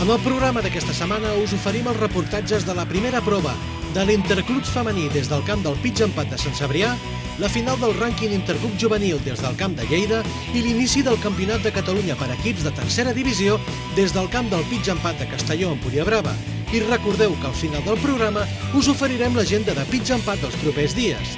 En el programa d'aquesta setmana us oferim els reportatges de la primera prova de l'Interclubs femení des del camp del Pitx Empat de Sant Cebrià, la final del rànquing Interclub juvenil des del camp de Lleida i l'inici del Campionat de Catalunya per equips de tercera divisió des del camp del Pitx Empat de Castelló, Empuriabrava. I recordeu que al final del programa us oferirem l'agenda de Pitx Empat dels propers dies.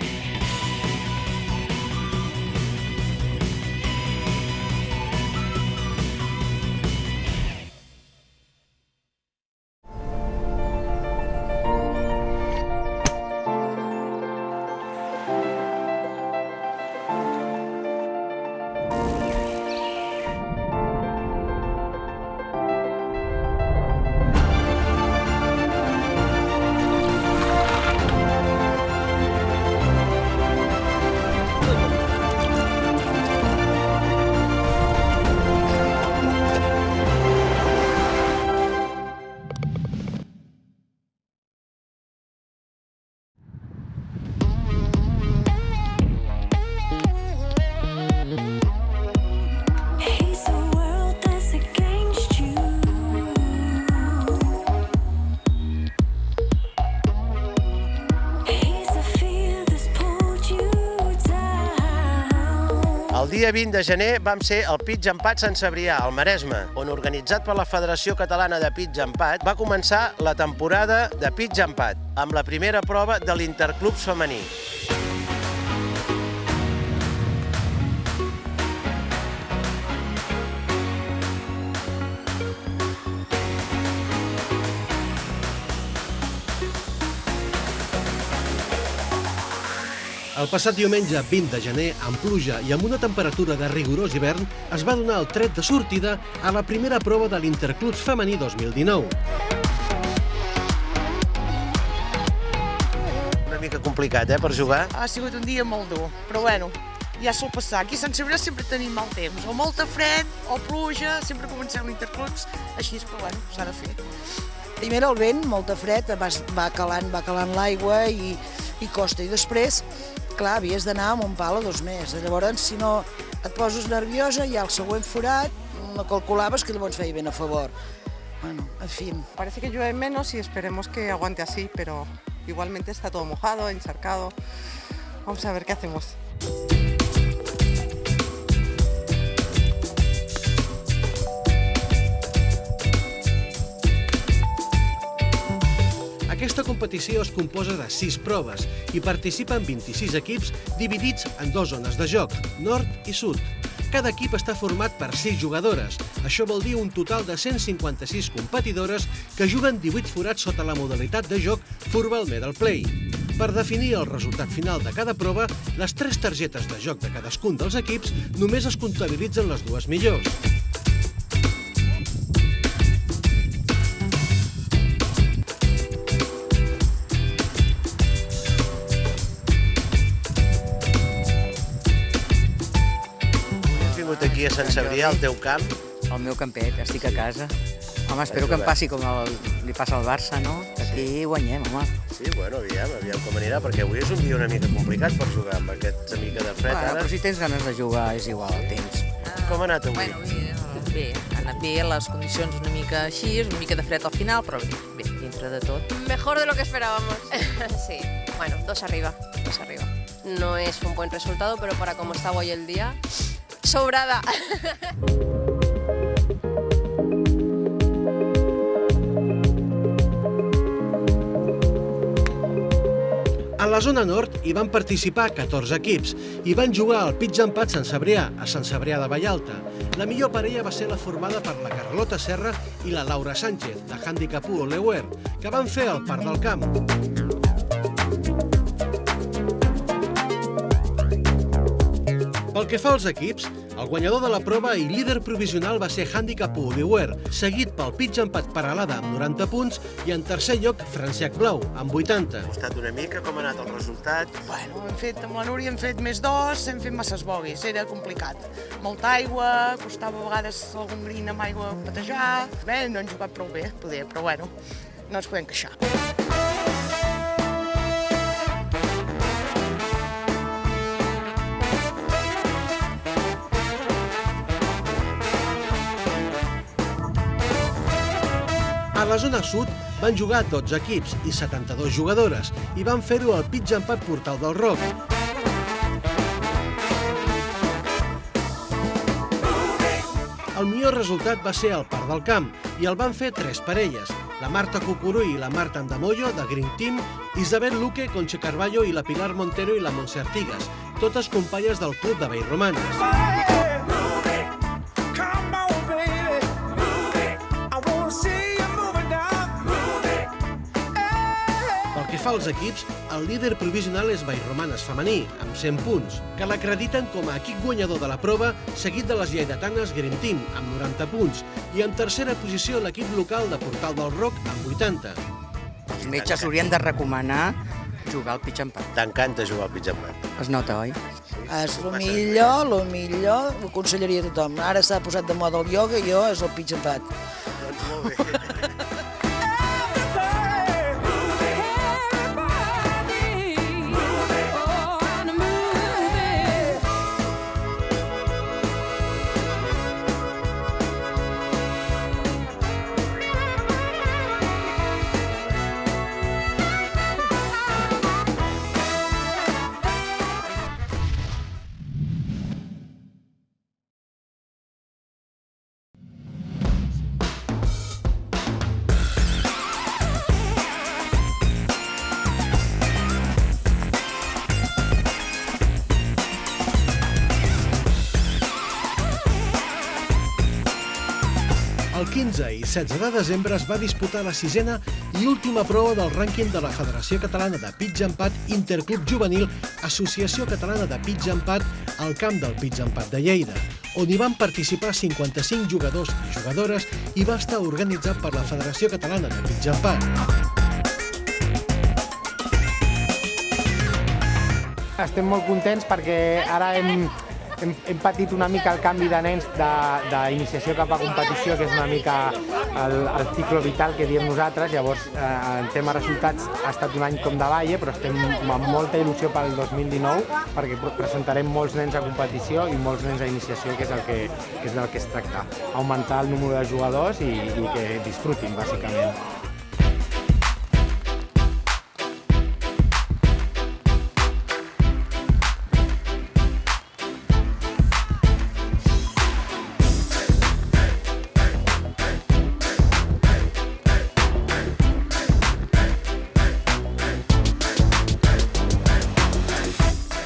El dia 20 de gener vam ser al Pitx Empat Sant Cebrià, al Maresme, on, organitzat per la Federació Catalana de Pitx Empat, va començar la temporada de Pitx Empat, amb la primera prova de l'Interclubs femení. El passat diumenge 20 de gener, amb pluja i amb una temperatura de rigorós hivern, es va donar el tret de sortida a la primera prova de l'Interclubs femení 2019. Una mica complicat, per jugar? Ha sigut un dia molt dur, però bueno, ja sol passar. Aquí a Sant Cebrià sempre tenim mal temps, o molta fred o pluja, sempre comencem l'Interclubs, així, però bueno, s'ha de fer. Primer el vent, molta fred, va calant l'aigua i costa, i després, clar, havies d'anar amb un pal o dos més. Llavors, si no et poses nerviosa, ja el següent forat, no calculaves que llavors feia ben a favor. Bueno, en fin. Parece que llueve menos y esperemos que aguante así, pero igualmente está todo mojado, encharcado. Vamos a ver qué hacemos. Aquesta competició es composa de 6 proves i participen 26 equips dividits en 2 zones de joc, nord i sud. Cada equip està format per 6 jugadores. Això vol dir un total de 156 competidores que juguen 18 forats sota la modalitat de joc Furball Medal Play. Per definir el resultat final de cada prova, les 3 targetes de joc de cadascun dels equips només es comptabilitzen les 2 millors. Aquí a Sant Cebrià, al teu camp. Al meu campet, estic a casa. Home, espero que em passi com li passa al Barça, no? Aquí guanyem, home. Sí, bueno, aviam com anirà, perquè avui és un dia una mica complicat per jugar amb aquesta mica de fred ara. Però si tens ganes de jugar és igual el temps. Com ha anat avui? Bueno, bé, ha anat bé, les condicions una mica així, una mica de fred al final, però bé, dintre de tot. Mejor de lo que esperábamos. Sí, bueno, 2 arriba. No es un buen resultado, pero para cómo está hoy el día, sobrada. A la zona nord hi van participar 14 equips i van jugar al Pitx Empat Sant Cebrià, a Sant Cebrià de Vallalta. La millor parella va ser la formada per la Carlota Serra i la Laura Sánchez, de Handicap 1 Leuer, que van fer el part del camp. Pel que fa als equips, el guanyador de la prova i líder provisional va ser Handicap 1 Leuer, seguit pel Pitx Empat Peralada amb 90 punts i en tercer lloc Franciac Blau, amb 80. Ha costat una mica, com ha anat el resultat? Bueno, amb la Núria hem fet més 2, hem fet masses boguis, era complicat. Molta aigua, costava a vegades algun green amb aigua a patejar. Bé, no hem jugat prou bé, però bueno, no ens podem queixar. la zona sud van jugar 12 equips i 72 jugadores i van fer-ho al Pitch and Pat Portal del Roc. El millor resultat va ser al Parc del Camp i el van fer 3 parelles, la Marta Cucurull i la Marta Andamoyo, de Green Team, Isabel Luque, Concha Carballo i la Pilar Montero i la Montse Artigas, totes companyes del club de Vallromanes. Pel que fa als equips, el líder provisional és Vallromanes femení, amb 100 punts, que l'acrediten com a equip guanyador de la prova, seguit de les lleidatanes Green Team, amb 90 punts, i en tercera posició l'equip local de Portal del Roc, amb 80. Els metges haurien de recomanar jugar al Pitch and Pat. T'encanta jugar al Pitch and Pat. Es nota, oi? És el millor, ho aconsellaria a tothom. Ara s'ha posat de moda el ioga i jo és el Pitch and Pat. Doncs molt bé. El 15 i 16 de desembre es va disputar la 6a i última prova del rànquing de la Federació Catalana de Pitch and Pat Interclub Juvenil Associació Catalana de Pitch and Pat al camp del Pitch and Pat de Lleida, on hi van participar 55 jugadors i jugadores i va estar organitzat per la Federació Catalana de Pitch and Pat. Estem molt contents perquè ara hem patit una mica el canvi de nens d'iniciació cap a competició, que és una mica el ciclo vital que diem nosaltres. Llavors, en tema resultats, ha estat un any com de balle, però estem amb molta il·lusió pel 2019 perquè presentarem molts nens a competició i molts nens a iniciació, que és del que es tracta. Augmentar el número de jugadors i que disfrutin, bàsicament.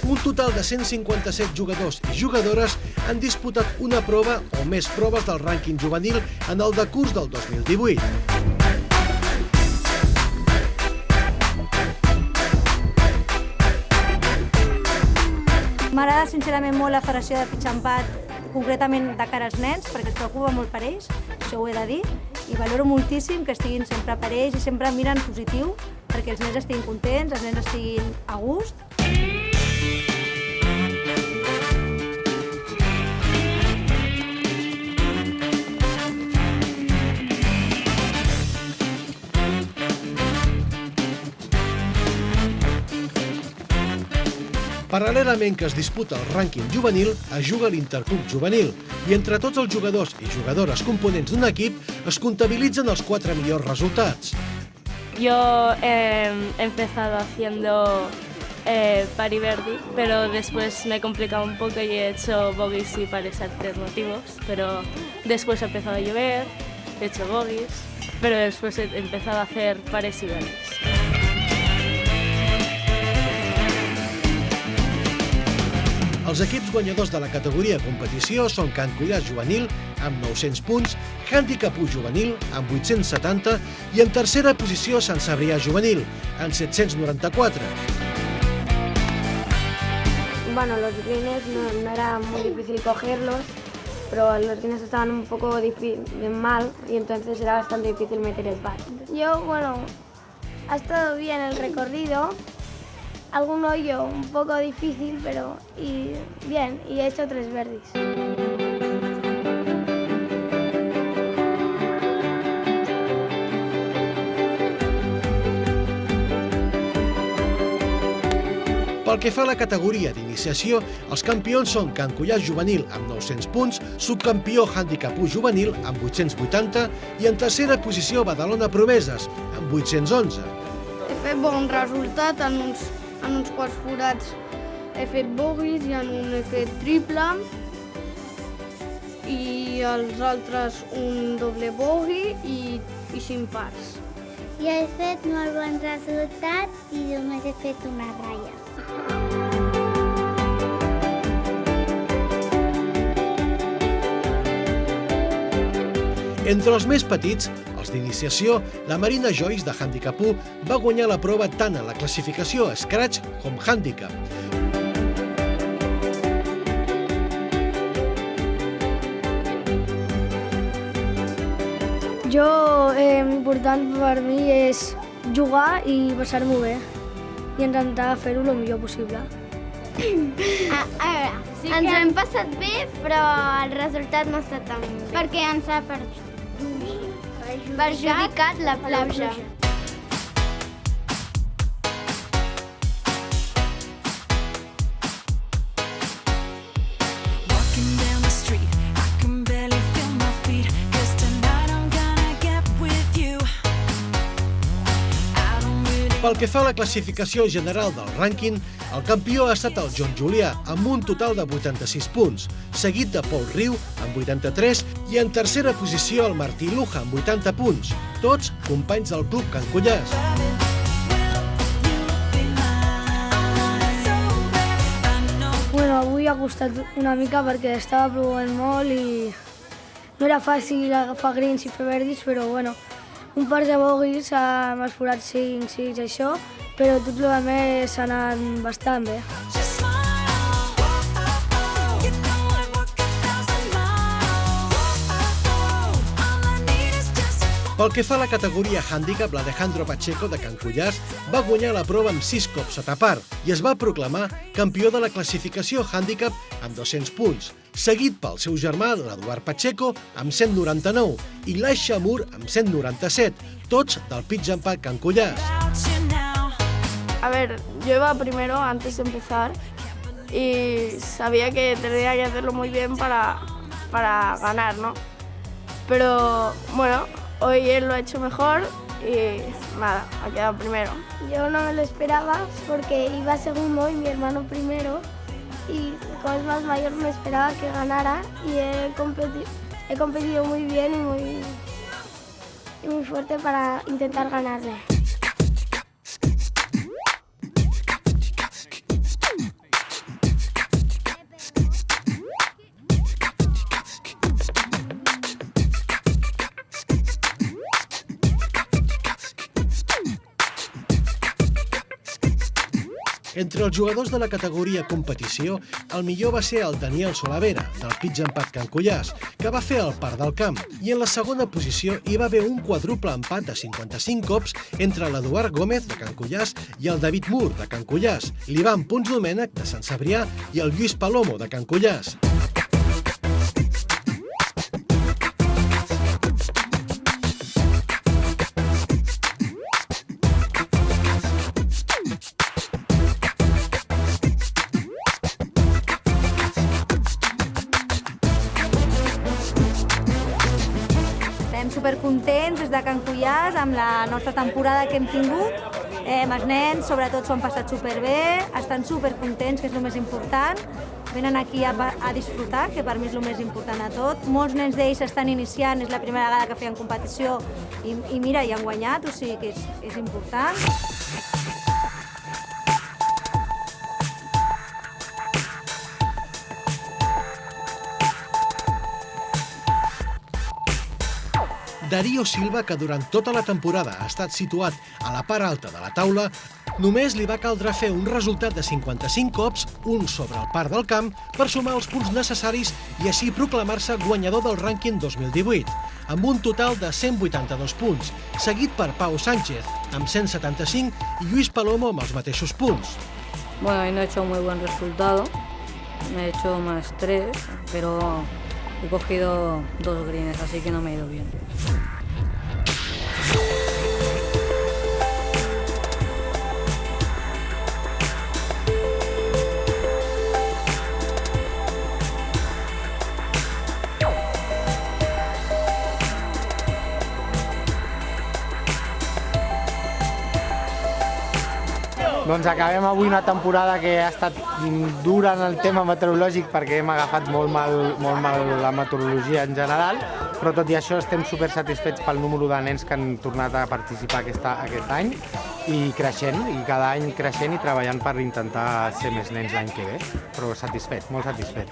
Un total de 157 jugadors i jugadores han disputat una prova o més proves del rànquing juvenil en el decurs del 2018. M'agrada sincerament molt la Federació de Pitch and Pat, concretament de cara als nens, perquè es preocupa molt per ells, això ho he de dir, i valoro moltíssim que estiguin sempre per ells i sempre miren positiu perquè els nens estiguin contents, els nens estiguin a gust. Paral·lelament que es disputa el rànquing juvenil, es juga l'Interclub juvenil i entre tots els jugadors i jugadores components d'un equip es comptabilitzen els 4 millors resultats. Yo he empezado haciendo par y verdi, pero después me he complicado un poco y he hecho bogies y pares alternativos, pero después ha empezado a llover, he hecho bogies, pero después he empezado a hacer pares y verdes. Els equips guanyadors de la categoria competició són Can Cullàs juvenil, amb 900 punts, Handicap 1 juvenil, amb 870, i en tercera posició Sant Cebrià juvenil, amb 794. Bueno, los greens no era muy difícil cogerlos, pero los greens estaban un poco mal y entonces era bastante difícil meter el bat. Bueno, ha estado bien el recorrido. Algún hoyo un poco difícil, pero bien, y he hecho 3 verdis. Pel Pel que fa a la categoria d'iniciació, els campions són Can Cuiàs Juvenil amb 900 punts, subcampió Handicap 1 Juvenil amb 880 i en tercera posició Badalona Promeses amb 811. He fet bon resultat en uns quants forats. He fet bogies i en un he fet triple i els altres un doble bogey i 5 pars. Jo he fet molt bon resultat i només he fet una ratlla. Entre els més petits, els d'iniciació, la Marina Joyce de Handicap 1 va guanyar la prova tant en la classificació Scratch com Handicap. L'important per mi és jugar i passar-m'ho bé i intentar fer-ho el millor possible. A veure, ens ho hem passat bé, però el resultat no ha estat tan bé. Perquè ens ha perjudicat la pluja. Pel que fa a la classificació general del rànquing, el campió ha estat el Joan Julià, amb un total de 86 punts, seguit de Pol Riu, amb 83, i en tercera posició el Martí Luja, amb 80 punts, tots companys del Club Can Cuiàs. Avui ha costat una mica perquè estava plovent molt i no era fàcil agafar greens i fer verdis, però un par de bogies m'ha esforat 5, 6, això, però tot el més ha anat bastant bé. Pel que fa a la categoria Handicap, l'Alejandro Pacheco de Can Cuiàs va guanyar la prova amb 6 cops a tapar i es va proclamar campió de la classificació Handicap amb 200 punts, seguit pel seu germà, l'Eduard Pacheco, amb 199 i l'Aixa Mur amb 197, tots del Pitch and Putt Can Cuiàs. A ver, yo iba primero antes de empezar y sabía que tenía que hacerlo muy bien para ganar, ¿no? Pero bueno, hoy él lo ha hecho mejor y nada, ha quedado primero. Yo no me lo esperaba porque iba segundo y mi hermano primero. Y como es más mayor me esperaba que ganara y he competido muy bien y muy fuerte para intentar ganarle. Entre els jugadors de la categoria competició, el millor va ser el Daniel Solavera, del Pitch and Putt Can Cuiàs, que va fer el par del camp, i en la segona posició hi va haver un quadruple empat de 55 cops entre l'Eduard Gómez, de Can Cuiàs, i el David Mur, de Can Cuiàs, l'Ivan Pons Domènech, de Sant Cebrià, i el Lluís Palomo, de Can Cuiàs. Supercontents des de Can Cuiàs amb la nostra temporada que hem tingut. Els nens, sobretot, s'ho han passat superbé, estan supercontents, que és el més important. Venen aquí a disfrutar, que per mi és el més important de tot. Molts nens d'ells estan iniciant, és la primera vegada que feien competició i mira, hi han guanyat, o sigui que és important. Darío Silva, que durant tota la temporada ha estat situat a la part alta de la taula, només li va caldre fer un resultat de 55 cops, un sobre el par del camp, per sumar els punts necessaris i així proclamar-se guanyador del rànquing 2018, amb un total de 182 punts, seguit per Pau Sánchez, amb 175, i Lluís Palomo amb els mateixos punts. Bueno, no he hecho muy buen resultado, me he hecho más 3, pero he cogido 2 greens, así que no me ha ido bien. Doncs acabem avui una temporada que ha estat dura en el tema meteorològic perquè hem agafat molt mal la meteorologia en general, però tot i això estem super satisfets pel número de nens que han tornat a participar aquest any i creixent, i cada any creixent i treballant per intentar ser més nens l'any que ve, però satisfet, molt satisfet.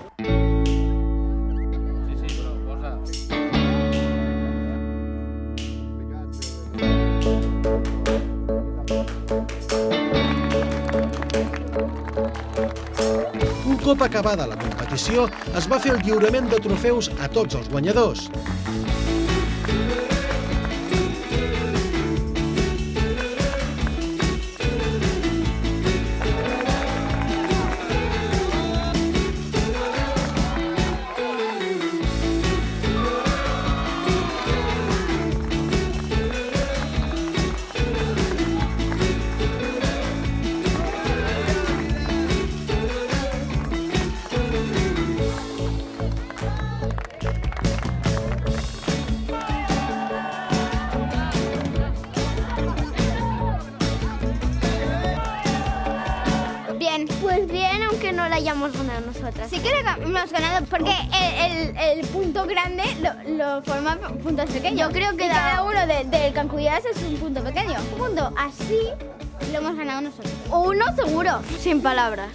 Un cop acabada la competició, es va fer el lliurament de trofeus a tots els guanyadors. Pues bien, aunque no la hayamos ganado nosotras. Sí que la hemos ganado porque el punto grande lo forman puntos pequeños. Yo creo que cada uno del Cancuyas es un punto pequeño. Un punto así lo hemos ganado nosotros. O uno seguro. Sin palabras.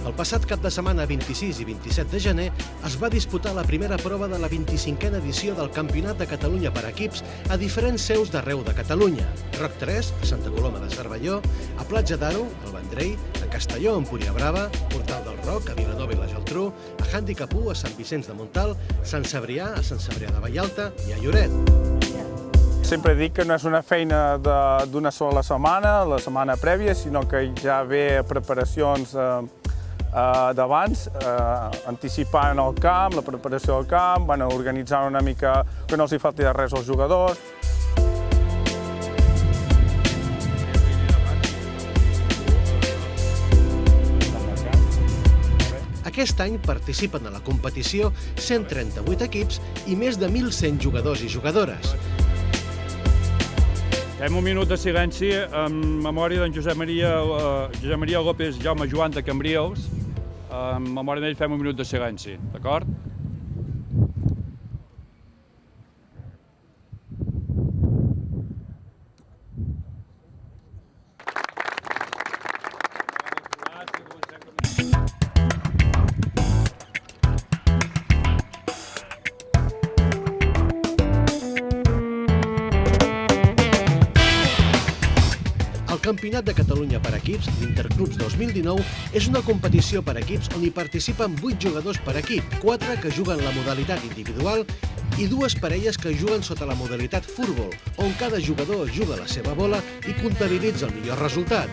El passat cap de setmana 26 i 27 de gener es va disputar la primera prova de la 25a edició del Campionat de Catalunya per equips a diferents seus d'arreu de Catalunya. Roc 3, a Santa Coloma de Cervelló, a Platja d'Aro, al Vendrell, a Castelló, a Empúria Brava, Portal del Roc, a Vilanova i la Geltrú, a Handicap 1, a Sant Vicenç de Montalt, Sant Cebrià, a Sant Cebrià de Vallalta i a Lloret. Sempre dic que no és una feina d'una sola setmana, la setmana prèvia, sinó que ja ve preparacions d'abans, anticipant el camp, la preparació del camp, organitzant una mica que no els hi falti res als jugadors. Aquest any participen a la competició 138 equips i més de 1.100 jugadors i jugadores. Fem un minut de silenci en memòria d'en Josep Maria López Jaume Joan de Cambrils. En memòria d'ell fem un minut de silenci, d'acord? El Campionat de Catalunya per equips, l'Interclubs 2019, és una competició per equips on hi participen 8 jugadors per equip, 4 que juguen la modalitat individual i 2 parelles que juguen sota la modalitat futbol, on cada jugador juga la seva bola i comptabilitza el millor resultat.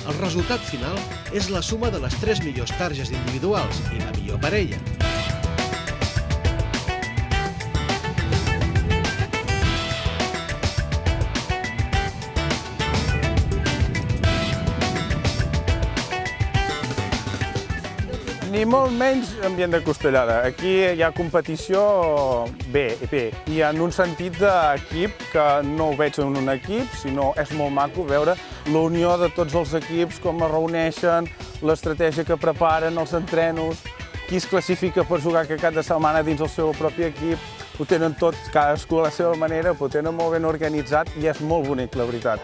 El resultat final és la suma de les 3 millors targes individuals i la millor parella. Ni molt menys ambient de costellada. Aquí hi ha competició bé, i en un sentit d'equip que no ho veig en un equip, sinó és molt maco veure la unió de tots els equips, com es reuneixen, l'estratègia que preparen, els entrenos, qui es classifica per jugar cada setmana dins el seu propi equip, ho tenen tot, cadascú a la seva manera, ho tenen molt ben organitzat i és molt bonic, la veritat.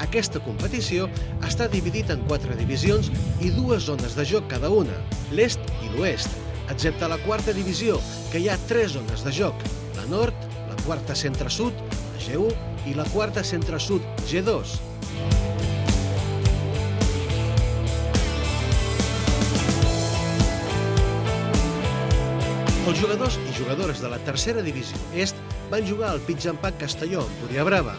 Aquesta competició està dividida en 4 divisions i 2 zones de joc cada una, l'est i l'oest, excepte la quarta divisió, que hi ha 3 zones de joc, la nord, la quarta centre-sud, la G1, i la quarta centre-sud, G2. Els jugadors i jugadores de la tercera divisió est van jugar al pitch and putt Castelló, a Empuriabrava.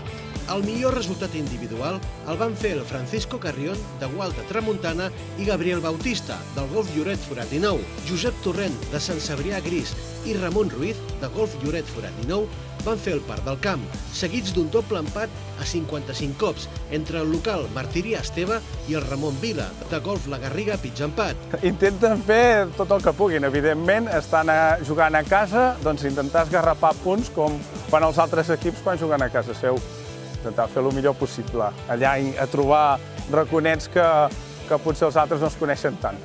El millor resultat individual el van fer el Francisco Carrión, de Gualta Tramuntana, i Gabriel Bautista, del Golf Lloret Forat 19, Josep Torrent, de Sant Cebrià Gris, i Ramon Ruiz, de Golf Lloret Forat 19, van fer el part del camp, seguits d'un doble empat a 55 cops entre el local Martiri Esteve i el Ramon Vila, de Golf La Garriga Pitch and Putt. Intenten fer tot el que puguin, evidentment, estan jugant a casa, doncs intentar esgarrapar punts com fan els altres equips quan juguen a casa seu. Intentar fer el millor possible, allà a trobar raconets que potser els altres no es coneixen tant.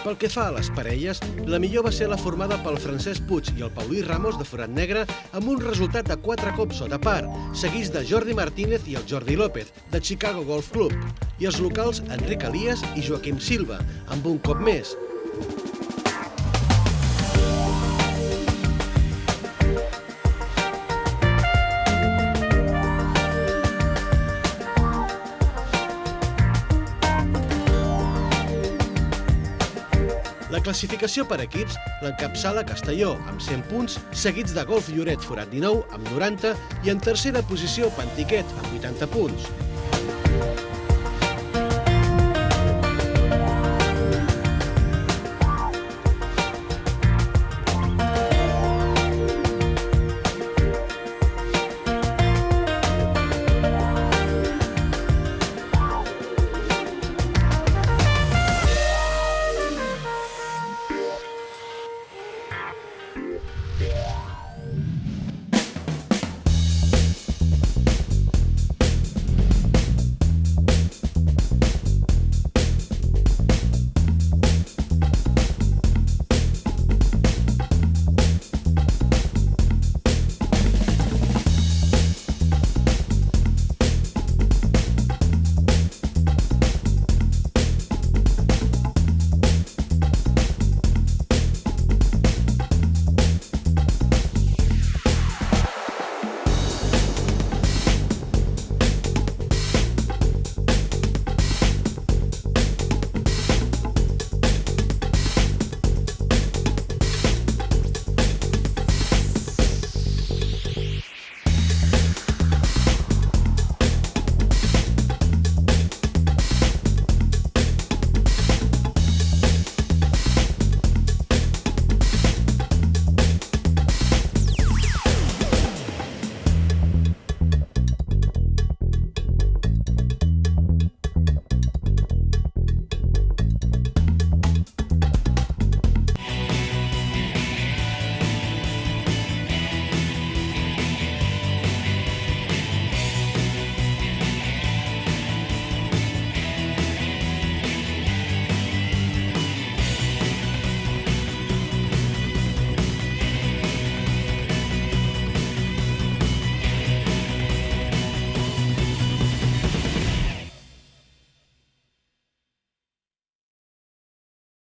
Pel que fa a les parelles, la millor va ser la formada pel Francesc Puig i el Paulí Ramos de Forat Negre amb un resultat de 4 cops sota par, seguits de Jordi Martínez i el Jordi López, de Chicago Golf Club, i els locals Enric Elias i Joaquim Silva, amb un cop més. La classificació per equips l'encapçala Castelló, amb 100 punts, seguits de Golf Lloret Forat 19, amb 90, i en tercera posició Pantiquet, amb 80 punts.